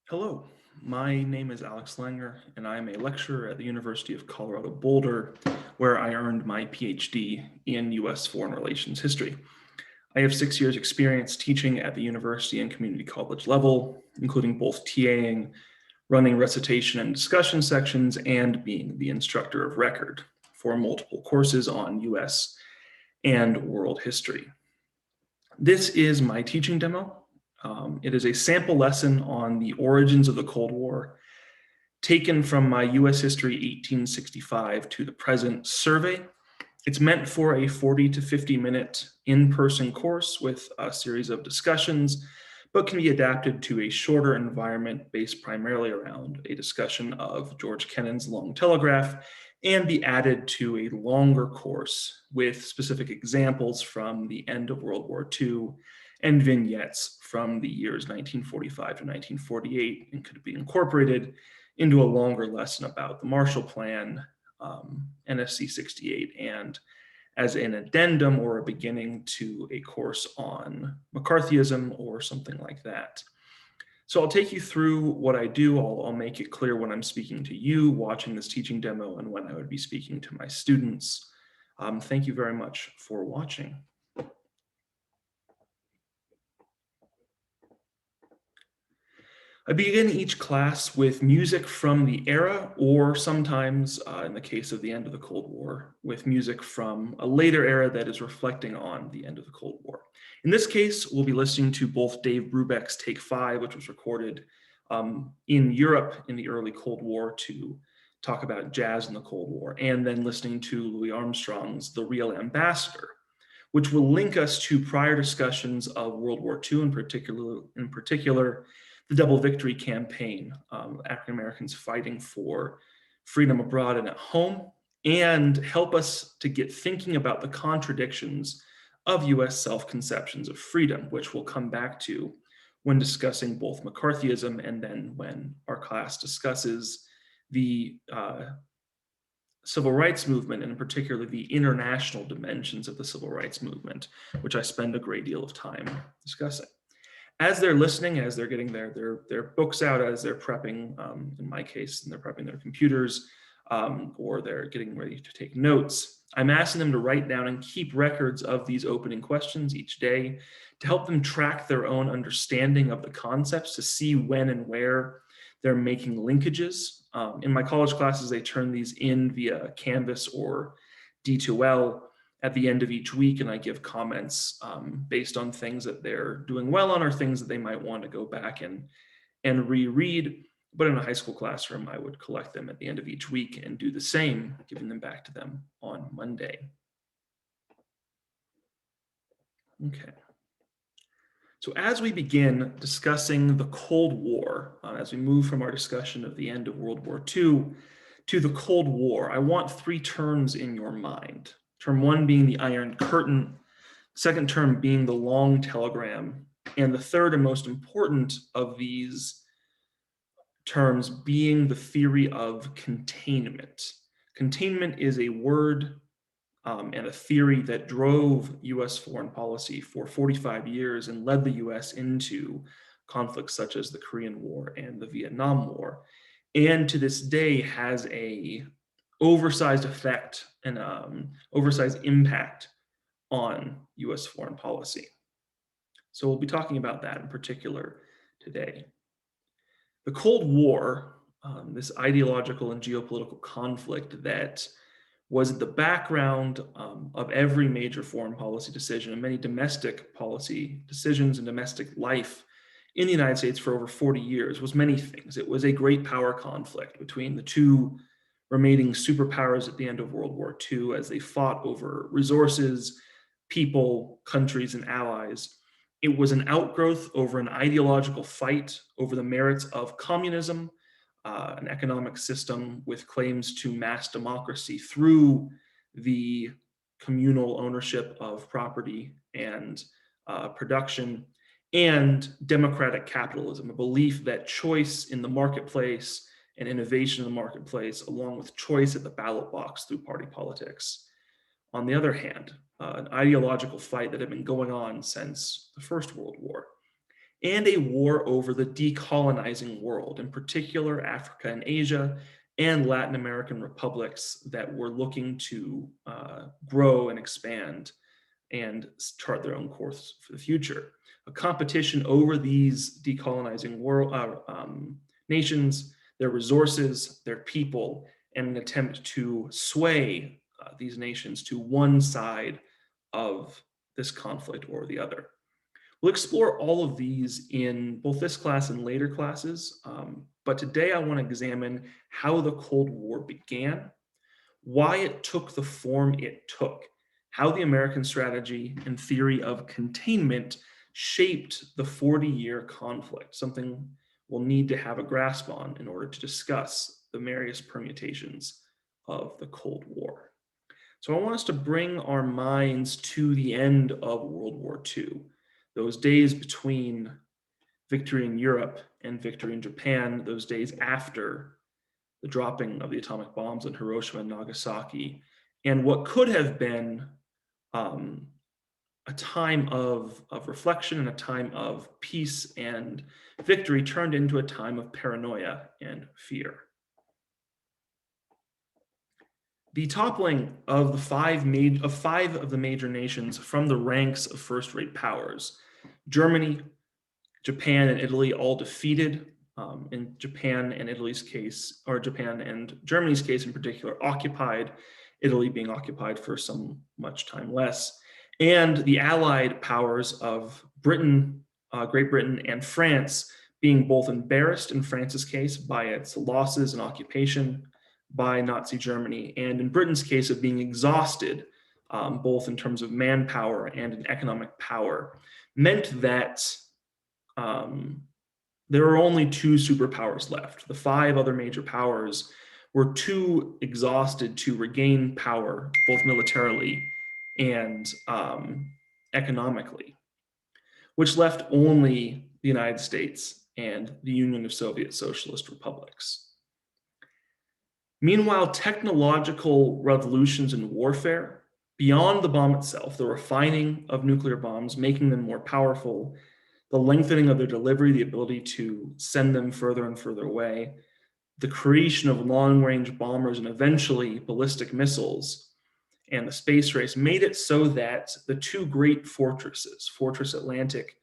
Hello, my name is Alex Langer, and I am a lecturer at the University of Colorado Boulder, where I earned my PhD in U.S. foreign relations history. I have 6 years' experience teaching at the university and community college level, including both TAing, running recitation and discussion sections, and being the instructor of record for multiple courses on U.S. and world history. This is my teaching demo. It is a sample lesson on the origins of the Cold War taken from my US History 1865 to the present survey. It's meant for a 40 to 50-minute in-person course with a series of discussions, but can be adapted to a shorter environment based primarily around a discussion of George Kennan's Long Telegraph and be added to a longer course with specific examples from the end of World War II and vignettes from the years 1945 to 1948 and could be incorporated into a longer lesson about the Marshall Plan, NSC 68, and as an addendum or a beginning to a course on McCarthyism or something like that. So I'll take you through what I do. I'll make it clear when I'm speaking to you watching this teaching demo and when I would be speaking to my students. Thank you very much for watching. I begin each class with music from the era, or sometimes, in the case of the end of the Cold War, with music from a later era that is reflecting on the end of the Cold War. In this case, we'll be listening to both Dave Brubeck's Take 5, which was recorded in Europe in the early Cold War to talk about jazz in the Cold War, and then listening to Louis Armstrong's The Real Ambassador, which will link us to prior discussions of World War II, in particular the Double Victory campaign, African Americans fighting for freedom abroad and at home, and help us to get thinking about the contradictions of US self-conceptions of freedom, which we'll come back to when discussing both McCarthyism and then when our class discusses the civil rights movement, and in particular the international dimensions of the civil rights movement, which I spend a great deal of time discussing. As they're listening, as they're getting their books out, as they're prepping, in my case, and they're prepping their computers, or they're getting ready to take notes, I'm asking them to write down and keep records of these opening questions each day to help them track their own understanding of the concepts, to see when and where they're making linkages. In my college classes, they turn these in via Canvas or D2L at the end of each week, and I give comments based on things that they're doing well on or things that they might want to go back and reread. But in a high school classroom, I would collect them at the end of each week and do the same, giving them back to them on Monday. Okay. So as we begin discussing the Cold War, as we move from our discussion of the end of World War II to the Cold War, I want three terms in your mind. Term one being the Iron Curtain, second term being the Long Telegram, and the third and most important of these terms being the theory of containment. Containment is a word and a theory that drove US foreign policy for 45 years and led the US into conflicts such as the Korean War and the Vietnam War, and to this day has a oversized effect and oversized impact on US foreign policy. So we'll be talking about that in particular today. The Cold War, this ideological and geopolitical conflict that was at the background of every major foreign policy decision and many domestic policy decisions and domestic life in the United States for over 40 years, was many things. It was a great power conflict between the two remaining superpowers at the end of World War II as they fought over resources, people, countries, and allies. It was an outgrowth over an ideological fight over the merits of communism, an economic system with claims to mass democracy through the communal ownership of property and production, and democratic capitalism, a belief that choice in the marketplace and innovation in the marketplace, along with choice at the ballot box through party politics. On the other hand, an ideological fight that had been going on since the First World War. and a war over the decolonizing world, in particular Africa and Asia, and Latin American republics that were looking to grow and expand and chart their own course for the future. A competition over these decolonizing world nations, their resources, their people, and an attempt to sway these nations to one side of this conflict or the other. We'll explore all of these in both this class and later classes, but today I want to examine how the Cold War began, why it took the form it took, how the American strategy and theory of containment shaped the 40-year conflict, something we'll need to have a grasp on in order to discuss the various permutations of the Cold War. So I want us to bring our minds to the end of World War II, those days between victory in Europe and victory in Japan, those days after the dropping of the atomic bombs in Hiroshima and Nagasaki, and what could have been a time of reflection and a time of peace and victory turned into a time of paranoia and fear. The toppling of the five of the major nations from the ranks of first-rate powers, Germany, Japan, and Italy all defeated. In Japan and Italy's case, or Japan and Germany's case in particular, occupied, Italy being occupied for some much time less, and the allied powers of Britain, Great Britain, and France being both embarrassed in France's case by its losses and occupation by Nazi Germany, and in Britain's case of being exhausted, both in terms of manpower and in economic power, meant that there were only two superpowers left. The five other major powers were too exhausted to regain power, both militarily and economically, which left only the United States and the Union of Soviet Socialist Republics. Meanwhile, technological revolutions in warfare, beyond the bomb itself, the refining of nuclear bombs, making them more powerful, the lengthening of their delivery, the ability to send them further and further away, the creation of long-range bombers and eventually ballistic missiles, and the space race made it so that the two great fortresses, Fortress Atlantic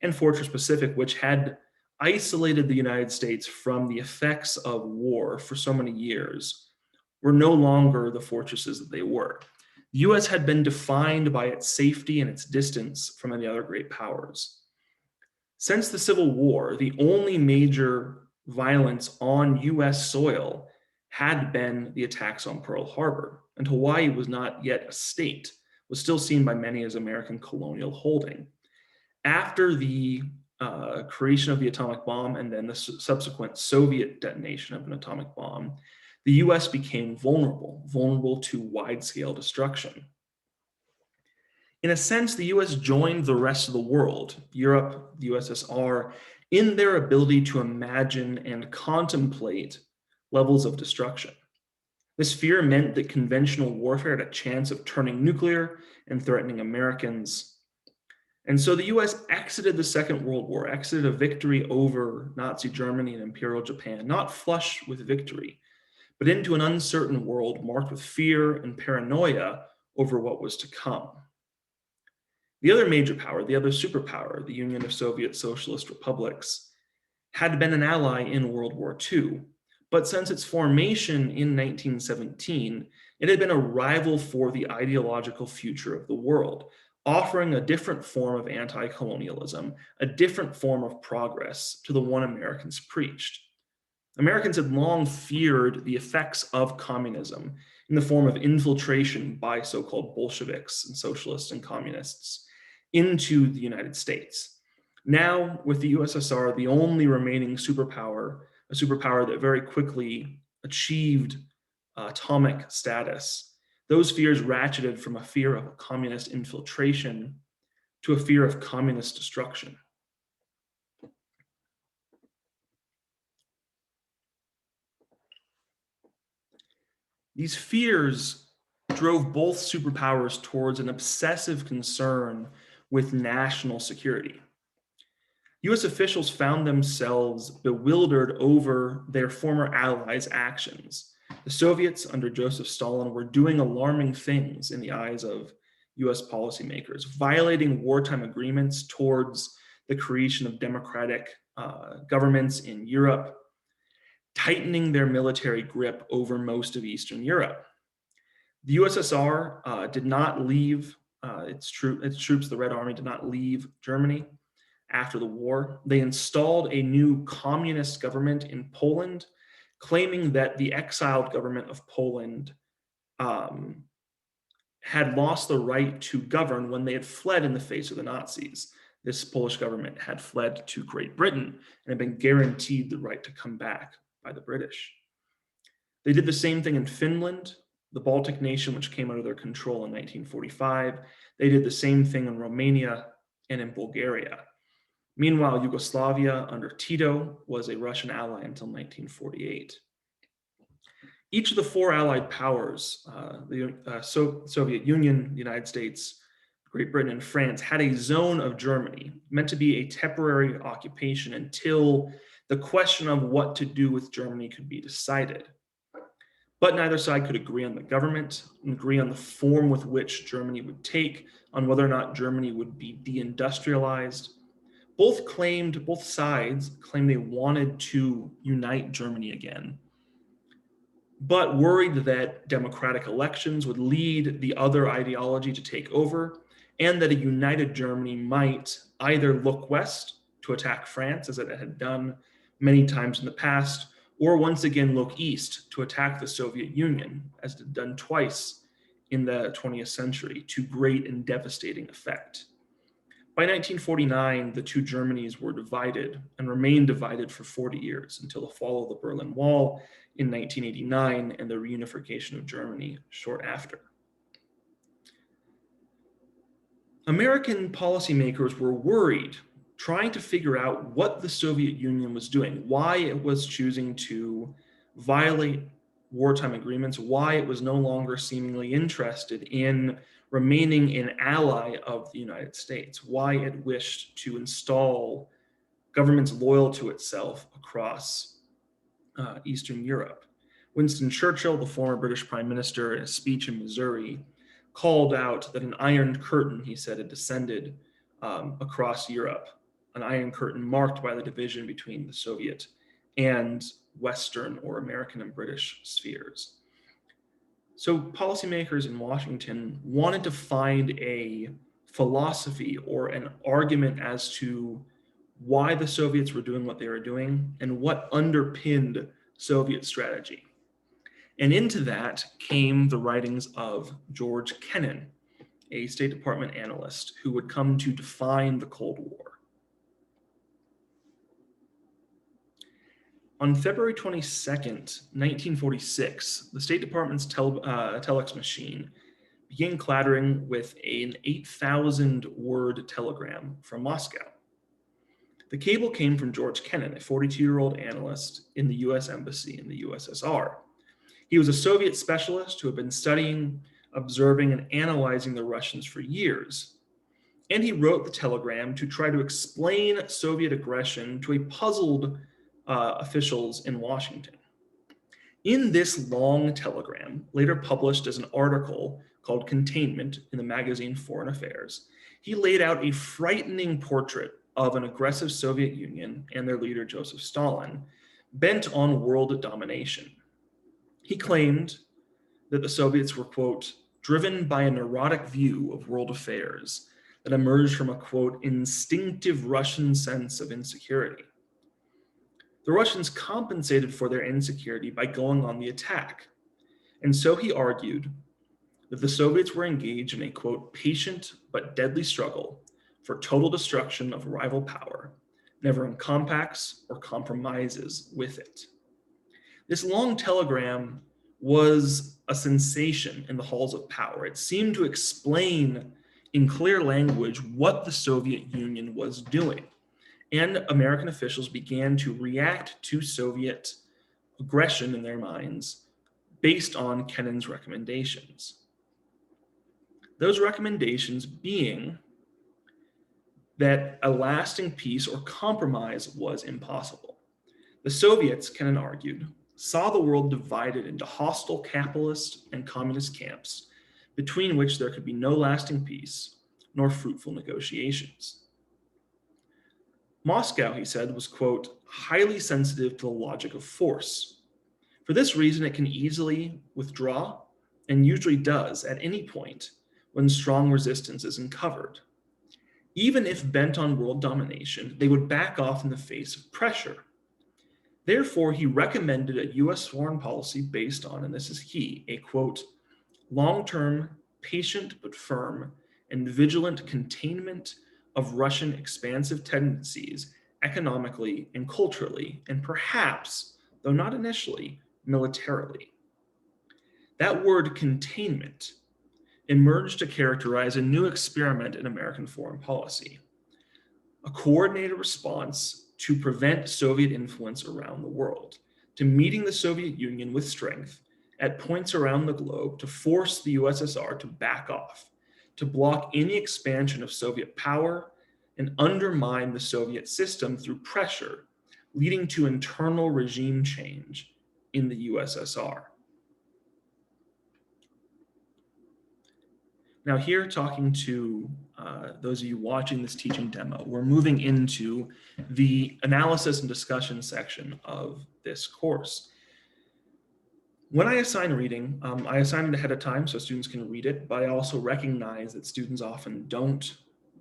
and Fortress Pacific, which had isolated the United States from the effects of war for so many years, were no longer the fortresses that they were. The US had been defined by its safety and its distance from any other great powers. Since the Civil War, the only major violence on US soil had been the attacks on Pearl Harbor, and Hawaii was not yet a state, was still seen by many as American colonial holding. After the creation of the atomic bomb and then the subsequent Soviet detonation of an atomic bomb, the US became vulnerable to wide-scale destruction. In a sense, the US joined the rest of the world, Europe, the USSR, in their ability to imagine and contemplate levels of destruction. This fear meant that conventional warfare had a chance of turning nuclear and threatening Americans. And so the US exited the Second World War, exited a victory over Nazi Germany and Imperial Japan, not flush with victory, but into an uncertain world marked with fear and paranoia over what was to come. The other major power, the other superpower, the Union of Soviet Socialist Republics, had been an ally in World War II, but since its formation in 1917, it had been a rival for the ideological future of the world, offering a different form of anti-colonialism, a different form of progress to the one Americans preached. Americans had long feared the effects of communism in the form of infiltration by so-called Bolsheviks and socialists and communists into the United States. Now, with the USSR, the only remaining superpower, a superpower that very quickly achieved atomic status, those fears ratcheted from a fear of communist infiltration to a fear of communist destruction. These fears drove both superpowers towards an obsessive concern with national security. US officials found themselves bewildered over their former allies' actions. The Soviets under Joseph Stalin were doing alarming things in the eyes of US policymakers, violating wartime agreements towards the creation of democratic governments in Europe, tightening their military grip over most of Eastern Europe. The USSR did not leave its troops, the Red Army did not leave Germany after the war. They installed a new communist government in Poland, claiming that the exiled government of Poland had lost the right to govern when they had fled in the face of the Nazis. This Polish government had fled to Great Britain and had been guaranteed the right to come back by the British. They did the same thing in Finland, the Baltic nation, which came under their control in 1945. They did the same thing in Romania and in Bulgaria. Meanwhile, Yugoslavia under Tito was a Russian ally until 1948. Each of the four allied powers, the Soviet Union, the United States, Great Britain, and France, had a zone of Germany meant to be a temporary occupation until the question of what to do with Germany could be decided. But neither side could agree on the government, agree on the form with which Germany would take, on whether or not Germany would be deindustrialized. Both sides claimed they wanted to unite Germany again, but worried that democratic elections would lead the other ideology to take over, and that a united Germany might either look west to attack France, as it had done many times in the past, or once again look east to attack the Soviet Union, as it had done twice in the 20th century, to great and devastating effect. By 1949, the two Germanys were divided and remained divided for 40 years until the fall of the Berlin Wall in 1989 and the reunification of Germany short after. American policymakers were worried, trying to figure out what the Soviet Union was doing, why it was choosing to violate wartime agreements, why it was no longer seemingly interested in remaining an ally of the United States, why it wished to install governments loyal to itself across Eastern Europe. Winston Churchill, the former British Prime Minister, in a speech in Missouri, called out that an iron curtain, he said, had descended across Europe, an iron curtain marked by the division between the Soviet and Western or American and British spheres. So policymakers in Washington wanted to find a philosophy or an argument as to why the Soviets were doing what they were doing and what underpinned Soviet strategy. And into that came the writings of George Kennan, a State Department analyst who would come to define the Cold War. On February 22nd, 1946, the State Department's telex machine began clattering with an 8,000-word telegram from Moscow. The cable came from George Kennan, a 42-year-old analyst in the U.S. Embassy in the USSR. He was a Soviet specialist who had been studying, observing, and analyzing the Russians for years. And he wrote the telegram to try to explain Soviet aggression to a puzzled officials in Washington. In this long telegram, later published as an article called Containment in the magazine Foreign Affairs, he laid out a frightening portrait of an aggressive Soviet Union and their leader, Joseph Stalin, bent on world domination. He claimed that the Soviets were, quote, driven by a neurotic view of world affairs that emerged from a, quote, instinctive Russian sense of insecurity. The Russians compensated for their insecurity by going on the attack. And so he argued that the Soviets were engaged in a, quote, patient but deadly struggle for total destruction of rival power, never in compacts or compromises with it. This long telegram was a sensation in the halls of power. It seemed to explain in clear language what the Soviet Union was doing. And American officials began to react to Soviet aggression in their minds based on Kennan's recommendations. Those recommendations being that a lasting peace or compromise was impossible. The Soviets, Kennan argued, saw the world divided into hostile capitalist and communist camps, between which there could be no lasting peace nor fruitful negotiations. Moscow, he said, was, quote, highly sensitive to the logic of force. For this reason, it can easily withdraw, and usually does at any point when strong resistance is uncovered. Even if bent on world domination, they would back off in the face of pressure. Therefore, he recommended a US foreign policy based on, and this is key, a, quote, long-term, patient but firm, and vigilant containment of Russian expansive tendencies economically and culturally, and perhaps, though not initially, militarily. That word containment emerged to characterize a new experiment in American foreign policy, a coordinated response to prevent Soviet influence around the world, to meeting the Soviet Union with strength at points around the globe to force the USSR to back off, to block any expansion of Soviet power and undermine the Soviet system through pressure, leading to internal regime change in the USSR. Now here, talking to those of you watching this teaching demo, we're moving into the analysis and discussion section of this course. When I assign reading, I assign it ahead of time so students can read it, but I also recognize that students often don't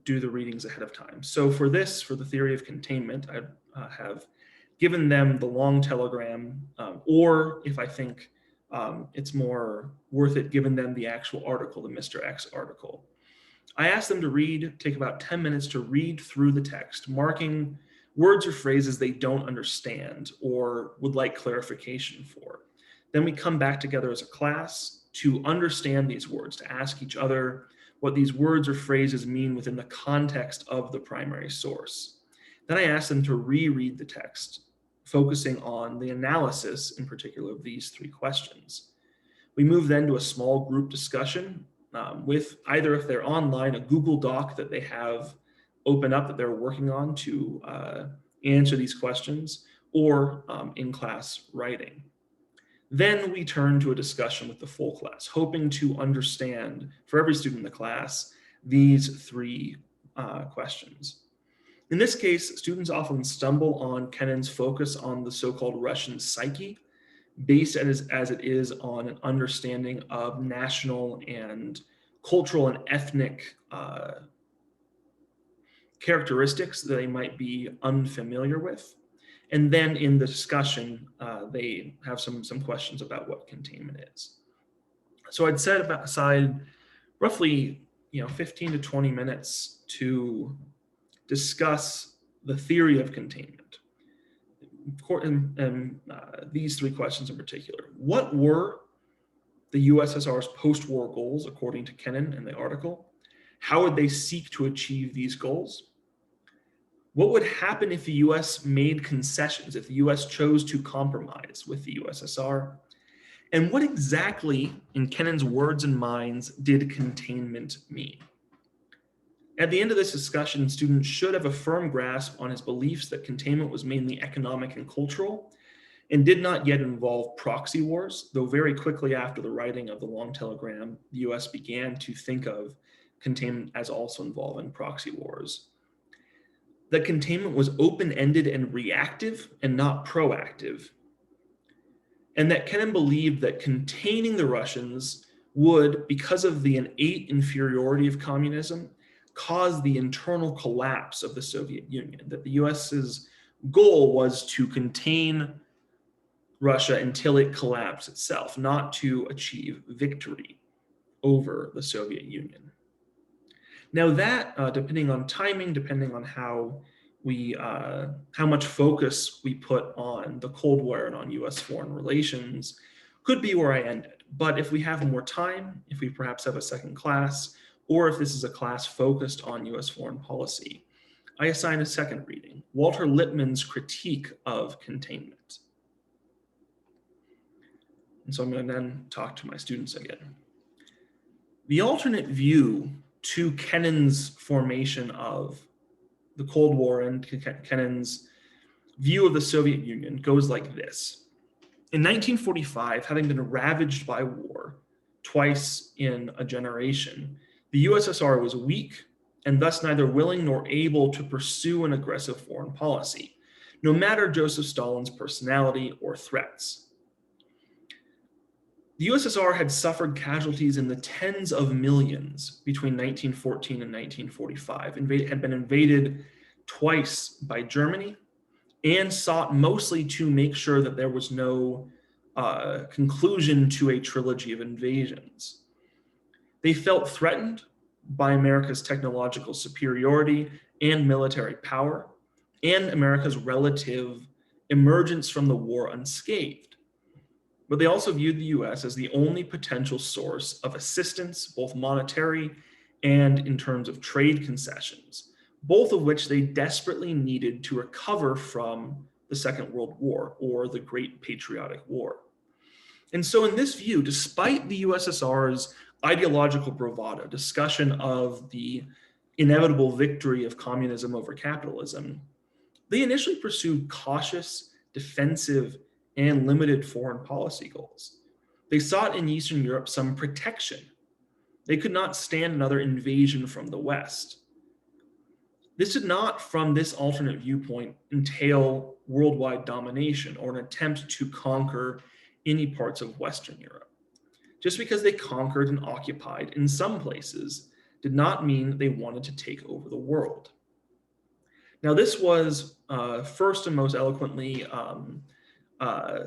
do the readings ahead of time. So for this, for the theory of containment, I have given them the long telegram, or if I think it's more worth it, given them the actual article, the Mr. X article. I asked them to take about 10 minutes to read through the text, marking words or phrases they don't understand or would like clarification for. Then we come back together as a class to understand these words, to ask each other what these words or phrases mean within the context of the primary source. Then I ask them to reread the text, focusing on the analysis in particular of these three questions. We move then to a small group discussion with either, if they're online, a Google Doc that they have open up that they're working on to answer these questions, or in-class writing. Then we turn to a discussion with the full class, hoping to understand, for every student in the class, these three questions. In this case, students often stumble on Kennan's focus on the so-called Russian psyche, based as it is on an understanding of national and cultural and ethnic characteristics that they might be unfamiliar with. And then in the discussion, they have some questions about what containment is. So I'd set aside roughly 15 to 20 minutes to discuss the theory of containment. And these three questions in particular. What were the USSR's post-war goals according to Kennan in the article? How would they seek to achieve these goals? What would happen if the US made concessions, if the US chose to compromise with the USSR? And what exactly, in Kennan's words and minds, did containment mean? At the end of this discussion, students should have a firm grasp on his beliefs that containment was mainly economic and cultural, and did not yet involve proxy wars, though very quickly after the writing of the long telegram, the US began to think of containment as also involving proxy wars. That containment was open-ended and reactive and not proactive. And that Kennan believed that containing the Russians would, because of the innate inferiority of communism, cause the internal collapse of the Soviet Union, that the US's goal was to contain Russia until it collapsed itself, not to achieve victory over the Soviet Union. Now that, depending on timing, depending on how much focus we put on the Cold War and on US foreign relations, could be where I ended. But if we have more time, if we perhaps have a second class, or if this is a class focused on US foreign policy, I assign a second reading, Walter Lippmann's Critique of Containment. And so I'm going to then talk to my students again. The alternate view to Kennan's formation of the Cold War and Kennan's view of the Soviet Union goes like this. In 1945, having been ravaged by war twice in a generation, the USSR was weak and thus neither willing nor able to pursue an aggressive foreign policy, no matter Joseph Stalin's personality or threats. The USSR had suffered casualties in the tens of millions between 1914 and 1945, had been invaded twice by Germany, and sought mostly to make sure that there was no conclusion to a trilogy of invasions. They felt threatened by America's technological superiority and military power, and America's relative emergence from the war unscathed. But they also viewed the US as the only potential source of assistance, both monetary and in terms of trade concessions, both of which they desperately needed to recover from the Second World War, or the Great Patriotic War. And so in this view, despite the USSR's ideological bravado, discussion of the inevitable victory of communism over capitalism, they initially pursued cautious, defensive, and limited foreign policy goals. They sought in Eastern Europe some protection. They could not stand another invasion from the West. This did not, from this alternate viewpoint, entail worldwide domination or an attempt to conquer any parts of Western Europe. Just because they conquered and occupied in some places did not mean they wanted to take over the world. Now, this was first and most eloquently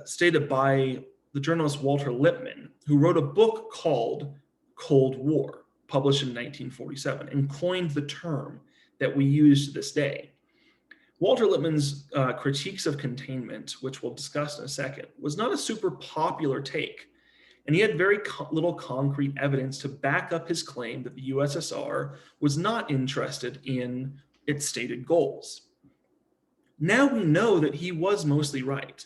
stated by the journalist Walter Lippmann, who wrote a book called Cold War, published in 1947, and coined the term that we use to this day. Walter Lippmann's critiques of containment, which we'll discuss in a second, was not a super popular take, and he had very little concrete evidence to back up his claim that the USSR was not interested in its stated goals. Now we know that he was mostly right.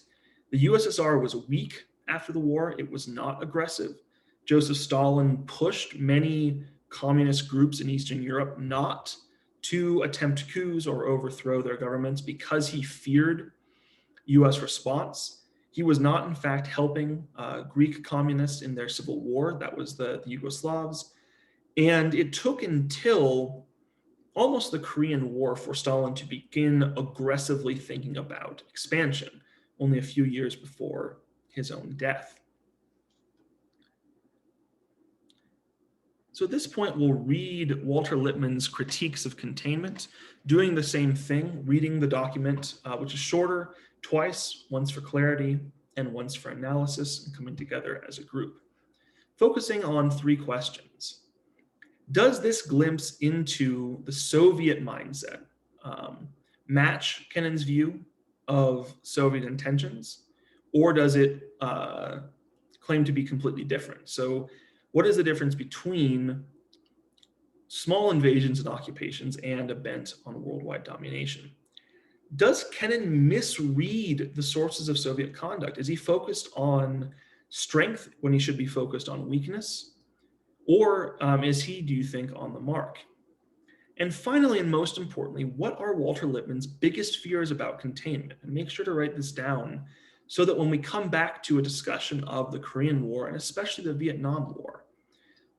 The USSR was weak after the war. It was not aggressive. Joseph Stalin pushed many communist groups in Eastern Europe not to attempt coups or overthrow their governments because he feared US response. He was not, in fact, helping Greek communists in their civil war. That was the Yugoslavs. And it took until almost the Korean War for Stalin to begin aggressively thinking about expansion, only a few years before his own death. So at this point, we'll read Walter Lippmann's critiques of containment, doing the same thing, reading the document, which is shorter, twice, once for clarity and once for analysis, and coming together as a group. Focusing on three questions. Does this glimpse into the Soviet mindset match Kennan's view of Soviet intentions, or does it claim to be completely different? So what is the difference between small invasions and occupations and a bent on worldwide domination? Does Kennan misread the sources of Soviet conduct? Is he focused on strength when he should be focused on weakness? Or is he, do you think, on the mark? And finally, and most importantly, what are Walter Lippmann's biggest fears about containment? And make sure to write this down so that when we come back to a discussion of the Korean War, and especially the Vietnam War,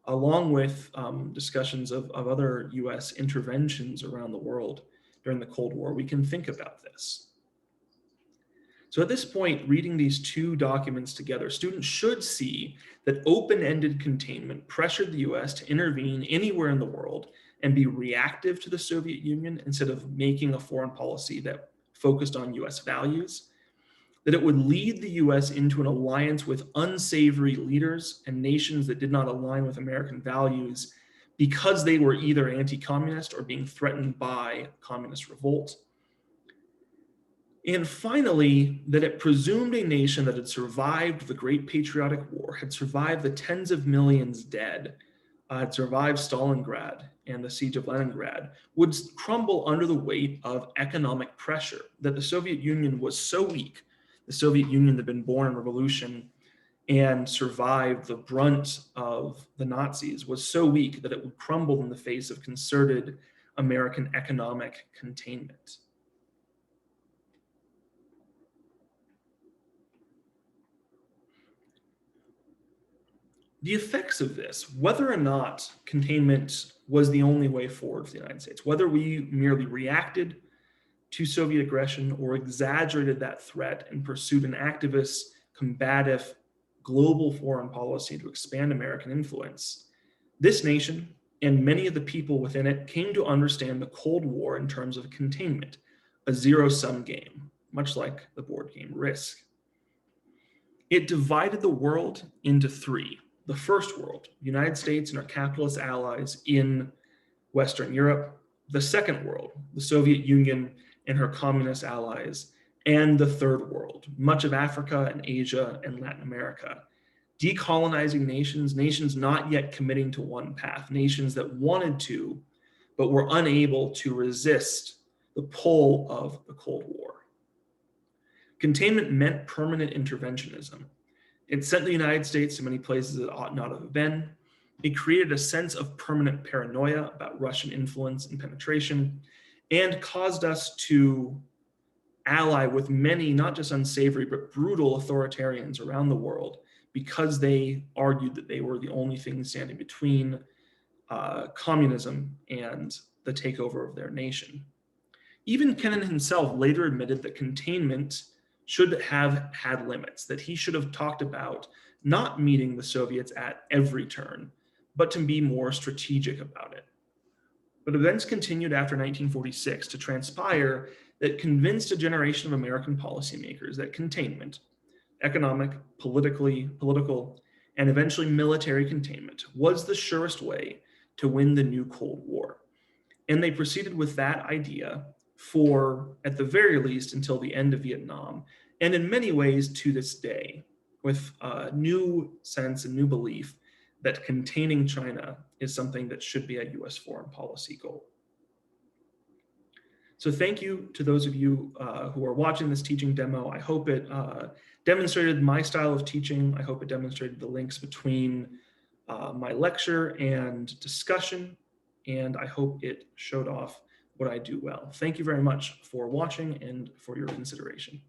along with discussions of other US interventions around the world during the Cold War, we can think about this. So at this point, reading these two documents together, students should see that open-ended containment pressured the US to intervene anywhere in the world and be reactive to the Soviet Union instead of making a foreign policy that focused on US values, that it would lead the US into an alliance with unsavory leaders and nations that did not align with American values because they were either anti-communist or being threatened by communist revolt. And finally, that it presumed a nation that had survived the Great Patriotic War, had survived the tens of millions dead, had survived Stalingrad and the siege of Leningrad, would crumble under the weight of economic pressure, that the Soviet Union was so weak, the Soviet Union that had been born in revolution and survived the brunt of the Nazis, was so weak that it would crumble in the face of concerted American economic containment. The effects of this, whether or not containment was the only way forward for the United States, whether we merely reacted to Soviet aggression or exaggerated that threat and pursued an activist, combative, global foreign policy to expand American influence, this nation and many of the people within it came to understand the Cold War in terms of containment, a zero-sum game, much like the board game Risk. It divided the world into three. The first world, the United States and our capitalist allies in Western Europe. The second world, the Soviet Union and her communist allies. And the third world, much of Africa and Asia and Latin America. Decolonizing nations, nations not yet committing to one path, nations that wanted to, but were unable to resist the pull of the Cold War. Containment meant permanent interventionism. It sent the United States to many places it ought not have been. It created a sense of permanent paranoia about Russian influence and penetration, and caused us to ally with many, not just unsavory, but brutal authoritarians around the world because they argued that they were the only thing standing between communism and the takeover of their nation. Even Kennan himself later admitted that containment should have had limits, that he should have talked about not meeting the Soviets at every turn, but to be more strategic about it. But events continued after 1946 to transpire that convinced a generation of American policymakers that containment, economic, political, and eventually military containment was the surest way to win the new Cold War. And they proceeded with that idea for, at the very least, until the end of Vietnam, and in many ways to this day, with a new sense and new belief that containing China is something that should be a US foreign policy goal. So thank you to those of you who are watching this teaching demo. I hope it demonstrated my style of teaching. I hope it demonstrated the links between my lecture and discussion, and I hope it showed off what I do well. Thank you very much for watching and for your consideration.